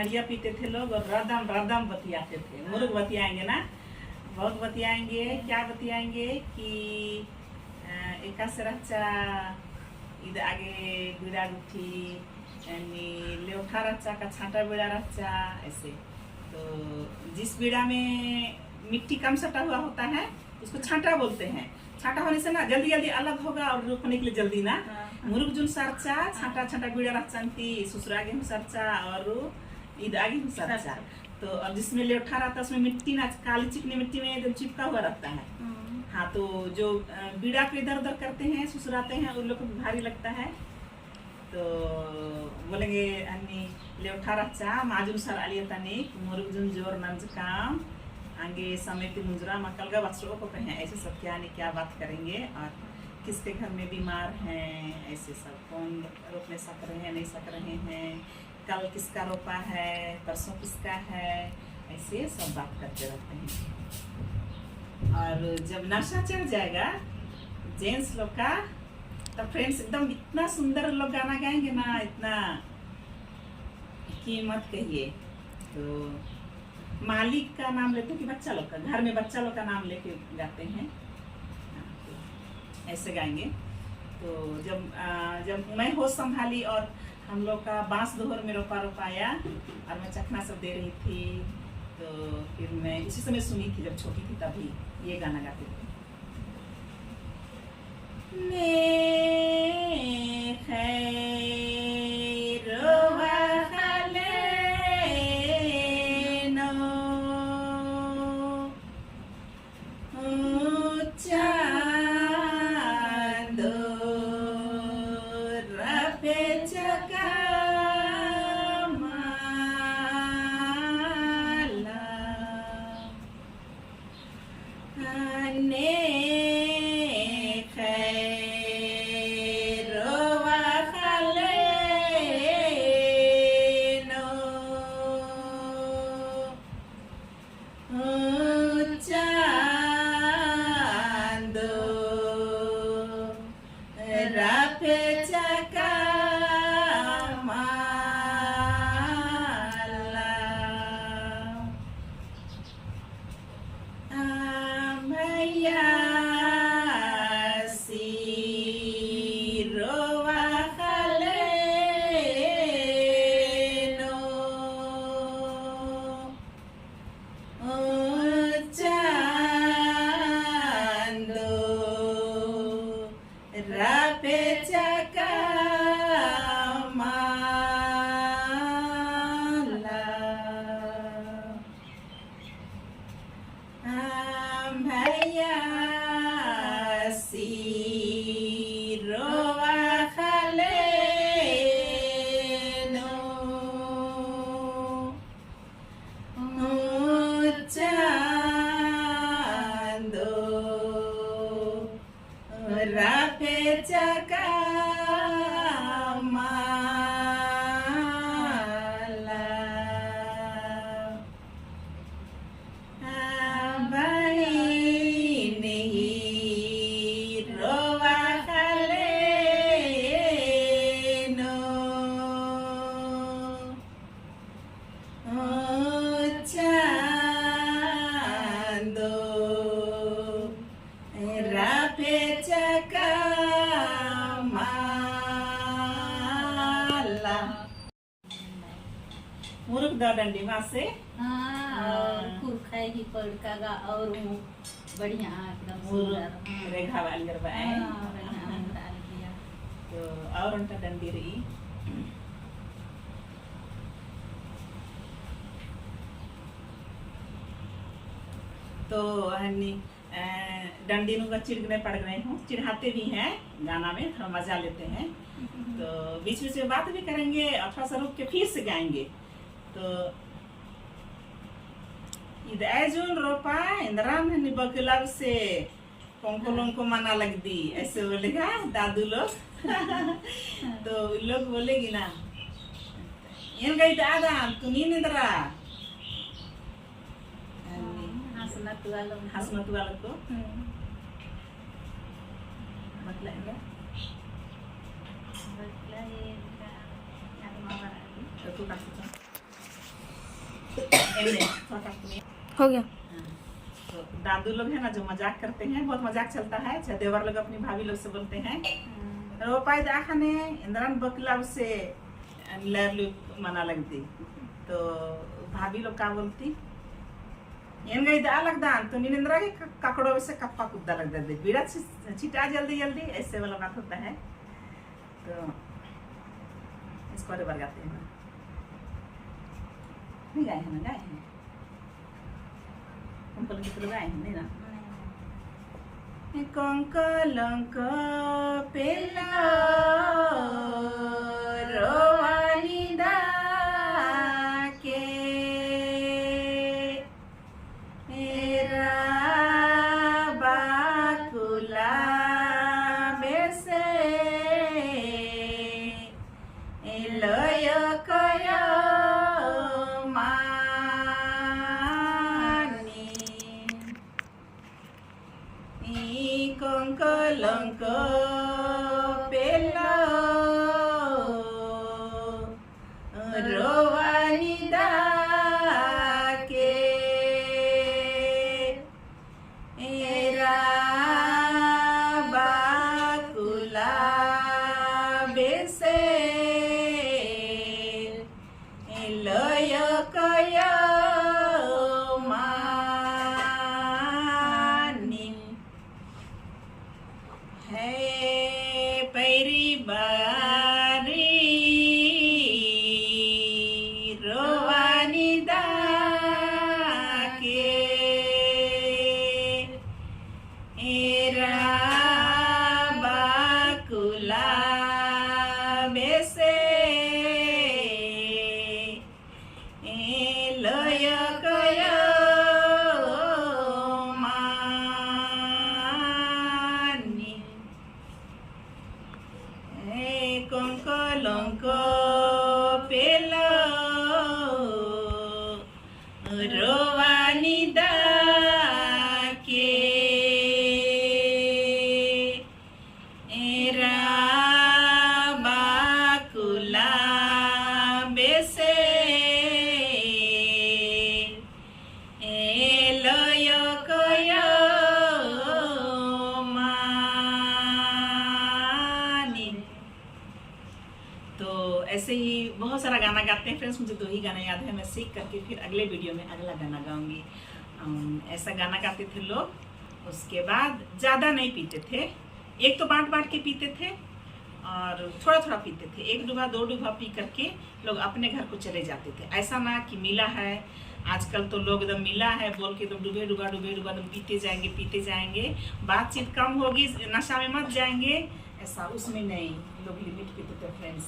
हड़िया पीते थे लोग और रदम रदम बतियाते थे। मुर्ग बतियाएंगे ना, बहुत बतियाएंगे। क्या बतियाएंगे कि एका से रचा इधर आगे बिड़ा उठी लेउठा रचा का छाटा बिड़ा रचा ऐसे। तो जिस बीड़ा में मिट्टी कम सटा हुआ होता है उसको छाटा बोलते हैं। छाटा होने से ना जल्दी जल्दी अलग होगा और रोकने के लिए जल्दी ना। मुर्ग जुन सरचा छाटा छाटा बीड़ा रचंती ससुर आगे हूँ सरचा और ईद आगे हूँ सरचा। तो अब जिसमें लेउठा रहता है उसमें मिट्टी ना काली चिकनी मिट्टी में एकदम चिपका हुआ रहता है। हाँ, तो जो बीड़ा को इधर उधर करते हैं ससुराते हैं उन लोग को भारी लगता है। तो बोलेंगे अन्नी लेउठा रचा माजुन सर आलिया तनिक मुर्ग जुन जोर नंज काम आगे समेती मुंजरा मकलगा बच्चों को कहें। ऐसे सब क्या नहीं क्या बात करेंगे और किसके घर में बीमार हैं, ऐसे सब कौन रोपने सक रहे हैं नहीं सक रहे हैं, कल किसका रोपा है परसों किसका है, ऐसे सब बात करते रहते हैं। और जब नशा चढ़ जाएगा जेंट्स लोग का तब फ्रेंड्स एकदम इतना सुंदर लोग गाना गाएंगे ना, इतना की मत कहिए। तो मालिक का नाम लेते कि बच्चा लोग का, घर में बच्चा लोग का नाम लेके गाते हैं। तो ऐसे गाएंगे। तो जब मैं होश संभाली और हम लोग का बांस दोहर में रोपाया और मैं चखना सब दे रही थी, तो फिर मैं इसी समय सुनी थी जब छोटी थी तभी ये गाना गाती थी। मुर्ग डंडी वहाँ से खाएगी पड़का और बढ़िया एकदम रेखा वाली तो और उनका डंडी रही। तो हनी डंडी नुगा चिड़गने पड़ गए हूँ, चिढ़ाते भी हैं गाना में, थोड़ा मजा लेते हैं। तो बीच बीच में बात भी करेंगे और थोड़ा सा रुक के फिर से गाएंगे। तो इधर रोपा इंद्राम बकलब से कोंकोलों को मना लग दी, ऐसे बोलेगा दादू लोग। तो लोग बोलेगी ना ये गई दादा तुम ही निद्रा हंसना तू वालों को मतलब तो तू हो गया। तो दादू लोग हैं ना जो मजाक करते हैं, बहुत मजाक चलता है। अच्छा देवर लोग अपनी भाभी लोग से बोलते हैं रोपाई दाखने इंद्रन बकलाव से लरलू मना लगती। तो भाभी लोग का बोलती ಏನ್ ಗೈದ लगदान तो निंद्रा के काकड़ों से कप्पा कुद्दा लग दे बीड़ा छिटा जल्दी जल्दी ऐसे वाला बात होता है। तो इसको अरे बरगाते हैं नहीं गाए हैं ना गाए हैं कंपल की तो गाए हैं नहीं ना कंकलंक पेला रोवानिदा के बाकुला बेसे लय कय कंकलंक पेला रोवानिदा के एरा बाकुला बेसे लय कय पैरी बारी रोवानिदा के एरा बाकुला बेसे लय कय कंकलंक पेला रोवानिदा के एरा बाकुला बेसे लय कय तो ऐसे ही बहुत सारा गाना गाते हैं फ्रेंड्स। मुझे 2 ही गाना याद है, मैं सीख करके फिर अगले वीडियो में अगला गाना गाऊंगी। ऐसा गाना गाते थे लोग। उसके बाद ज़्यादा नहीं पीते थे, एक तो बांट बांट के पीते थे और थोड़ा थोड़ा पीते थे। 1 डूबा 2 डूबा पी करके लोग अपने घर को चले जाते थे। ऐसा ना कि मिला है, आजकल तो लोग एकदम मिला है बोल के एकदम डूबे डूबा एकदम पीते जाएंगे, बातचीत कम होगी, नशा में मत जाएंगे, ऐसा उसमें नहीं। लोग लिमिट पीते थे फ्रेंड्स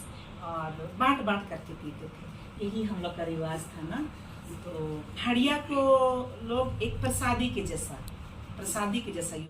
और बांट बांट करके पीते थे। यही हम लोग का रिवाज था ना। तो हड़िया को लोग एक प्रसादी के जैसा यूज